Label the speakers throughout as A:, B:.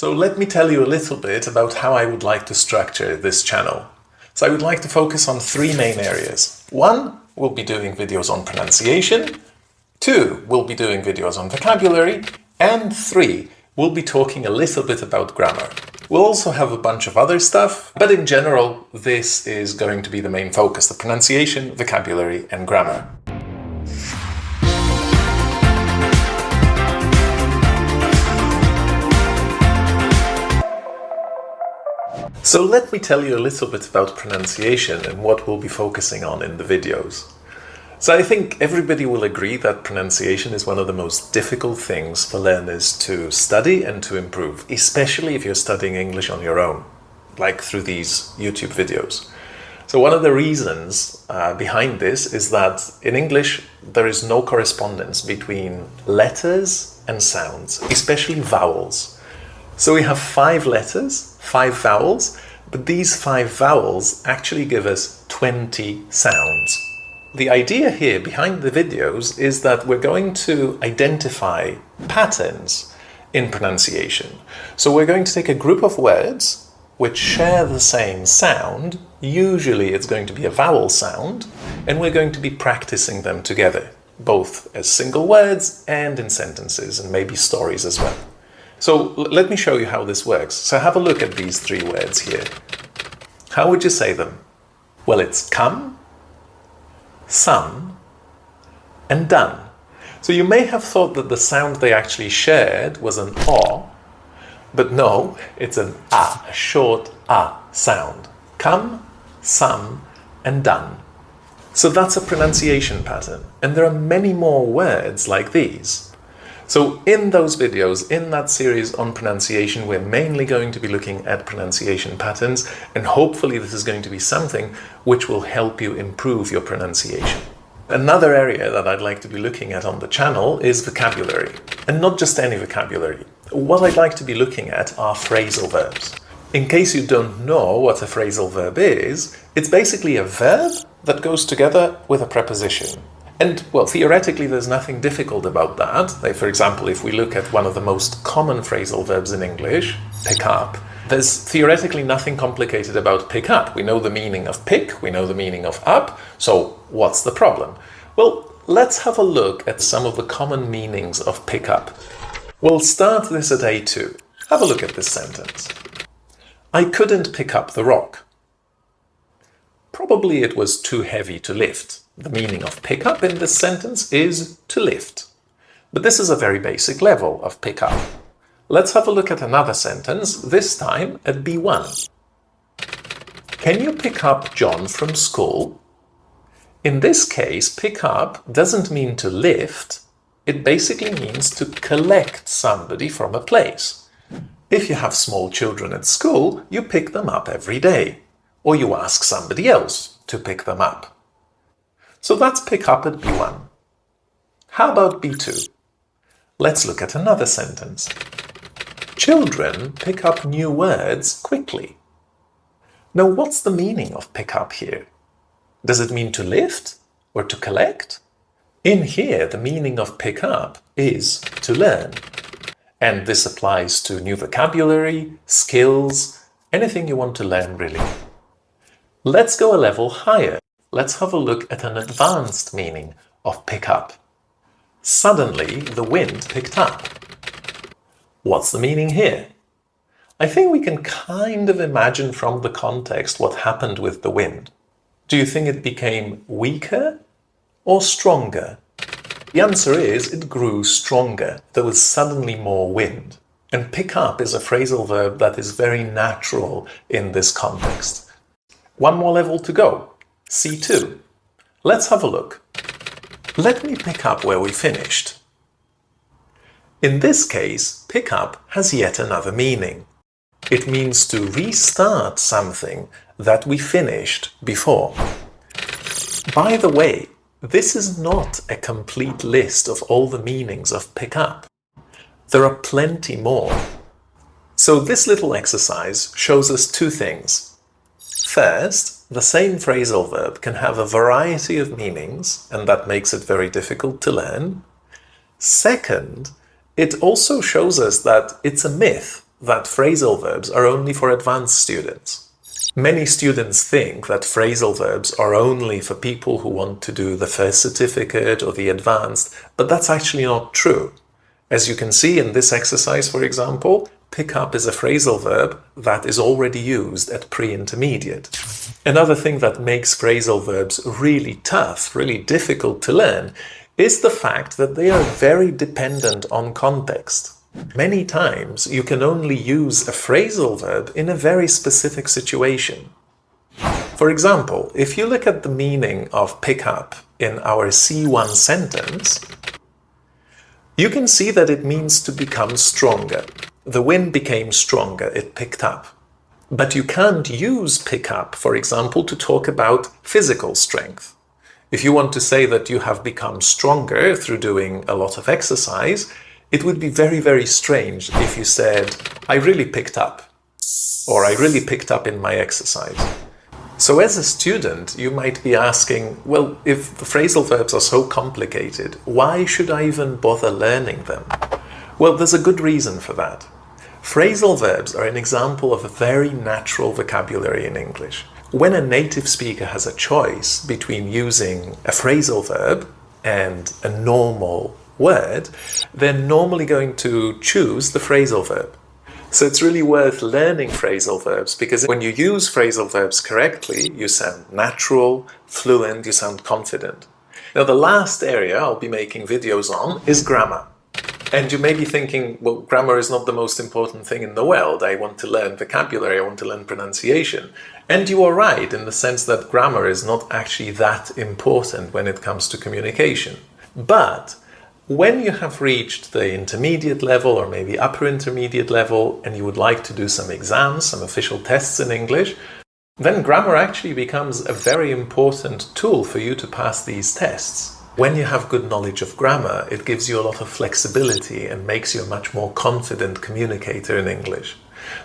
A: So let me tell you a little bit about how I would like to structure this channel. So I would like to focus on three main areas. One, we'll be doing videos on pronunciation. Two, we'll be doing videos on vocabulary. And three, we'll be talking a little bit about grammar. We'll also have a bunch of other stuff, but in general, this is going to be the main focus: the pronunciation, vocabulary, and grammar. So let me tell you a little bit about pronunciation and what we'll be focusing on in the videos. So I think everybody will agree that pronunciation is one of the most difficult things for learners to study and to improve, especially if you're studying English on your own, like through these YouTube videos. So one of the reasons behind this is that in English there is no correspondence between letters and sounds, especially vowels. So we have 5 letters, 5 vowels, but these 5 vowels actually give us 20 sounds. The idea here behind the videos is that we're going to identify patterns in pronunciation. So we're going to take a group of words which share the same sound. Usually it's going to be a vowel sound, and we're going to be practicing them together, both as single words and in sentences, and maybe stories as well. So let me show you how this works. So have a look at these 3 words here. How would you say them? Well, it's come, sun, and done. So you may have thought that the sound they actually shared was an O, but no, it's an A, a short A sound. Come, sun, and done. So that's a pronunciation pattern, and there are many more words like these. So in those videos, in that series on pronunciation, we're mainly going to be looking at pronunciation patterns, and hopefully this is going to be something which will help you improve your pronunciation. Another area that I'd like to be looking at on the channel is vocabulary, and not just any vocabulary. What I'd like to be looking at are phrasal verbs. In case you don't know what a phrasal verb is, it's basically a verb that goes together with a preposition. And, well, theoretically, there's nothing difficult about that. Like, for example, if we look at one of the most common phrasal verbs in English, pick up, there's theoretically nothing complicated about pick up. We know the meaning of pick, we know the meaning of up, so what's the problem? Well, let's have a look at some of the common meanings of pick up. We'll start this at A2. Have a look at this sentence. I couldn't pick up the rock. Probably it was too heavy to lift. The meaning of pick up in this sentence is to lift. But this is a very basic level of pick up. Let's have a look at another sentence, this time at B1. Can you pick up John from school? In this case, pick up doesn't mean to lift. It basically means to collect somebody from a place. If you have small children at school, you pick them up every day, or you ask somebody else to pick them up. So that's pick up at B1. How about B2? Let's look at another sentence. Children pick up new words quickly. Now, what's the meaning of pick up here? Does it mean to lift or to collect? In here, the meaning of pick up is to learn. And this applies to new vocabulary, skills, anything you want to learn, really. Let's go a level higher. Let's have a look at an advanced meaning of pick up. Suddenly, the wind picked up. What's the meaning here? I think we can kind of imagine from the context what happened with the wind. Do you think it became weaker or stronger? The answer is it grew stronger. There was suddenly more wind. And pick up is a phrasal verb that is very natural in this context. One more level to go. C2. Let's have a look. Let me pick up where we finished. In this case, pick up has yet another meaning. It means to restart something that we finished before. By the way, this is not a complete list of all the meanings of pick up. There are plenty more. So this little exercise shows us 2 things. First, the same phrasal verb can have a variety of meanings, and that makes it very difficult to learn. Second, it also shows us that it's a myth that phrasal verbs are only for advanced students. Many students think that phrasal verbs are only for people who want to do the first certificate or the advanced, but that's actually not true. As you can see in this exercise, for example, pick up is a phrasal verb that is already used at pre-intermediate. Another thing that makes phrasal verbs really tough, really difficult to learn, is the fact that they are very dependent on context. Many times you can only use a phrasal verb in a very specific situation. For example, if you look at the meaning of pick up in our C1 sentence, you can see that it means to become stronger. The wind became stronger, it picked up. But you can't use pick up, for example, to talk about physical strength. If you want to say that you have become stronger through doing a lot of exercise, it would be very, very strange if you said, I really picked up, or I really picked up in my exercise. So as a student, you might be asking, well, if the phrasal verbs are so complicated, why should I even bother learning them? Well, there's a good reason for that. Phrasal verbs are an example of a very natural vocabulary in English. When a native speaker has a choice between using a phrasal verb and a normal word, they're normally going to choose the phrasal verb. So it's really worth learning phrasal verbs, because when you use phrasal verbs correctly, you sound natural, fluent, you sound confident. Now, the last area I'll be making videos on is grammar. And you may be thinking, well, grammar is not the most important thing in the world. I want to learn vocabulary, I want to learn pronunciation. And you are right in the sense that grammar is not actually that important when it comes to communication. But when you have reached the intermediate level or maybe upper intermediate level and you would like to do some exams, some official tests in English, then grammar actually becomes a very important tool for you to pass these tests. When you have good knowledge of grammar, it gives you a lot of flexibility and makes you a much more confident communicator in English.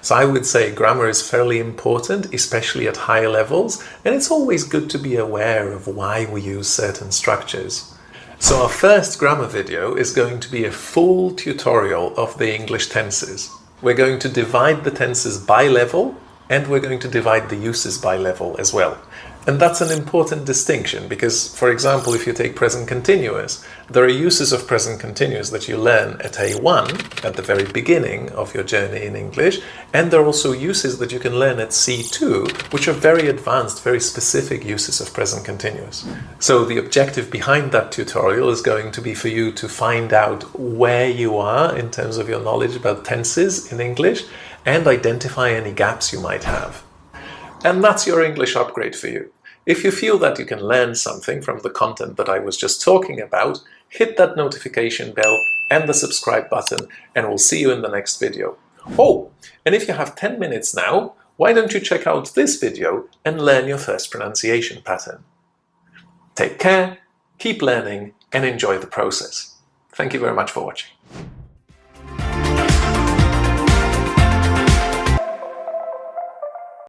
A: So I would say grammar is fairly important, especially at higher levels, and it's always good to be aware of why we use certain structures. So our first grammar video is going to be a full tutorial of the English tenses. We're going to divide the tenses by level, and we're going to divide the uses by level as well. And that's an important distinction because, for example, if you take present continuous, there are uses of present continuous that you learn at A1, at the very beginning of your journey in English, and there are also uses that you can learn at C2, which are very advanced, very specific uses of present continuous. So the objective behind that tutorial is going to be for you to find out where you are in terms of your knowledge about tenses in English and identify any gaps you might have. And that's your English upgrade for you. If you feel that you can learn something from the content that I was just talking about, hit that notification bell and the subscribe button, and we'll see you in the next video. Oh, and if you have 10 minutes now, why don't you check out this video and learn your first pronunciation pattern? Take care, keep learning, and enjoy the process. Thank you very much for watching.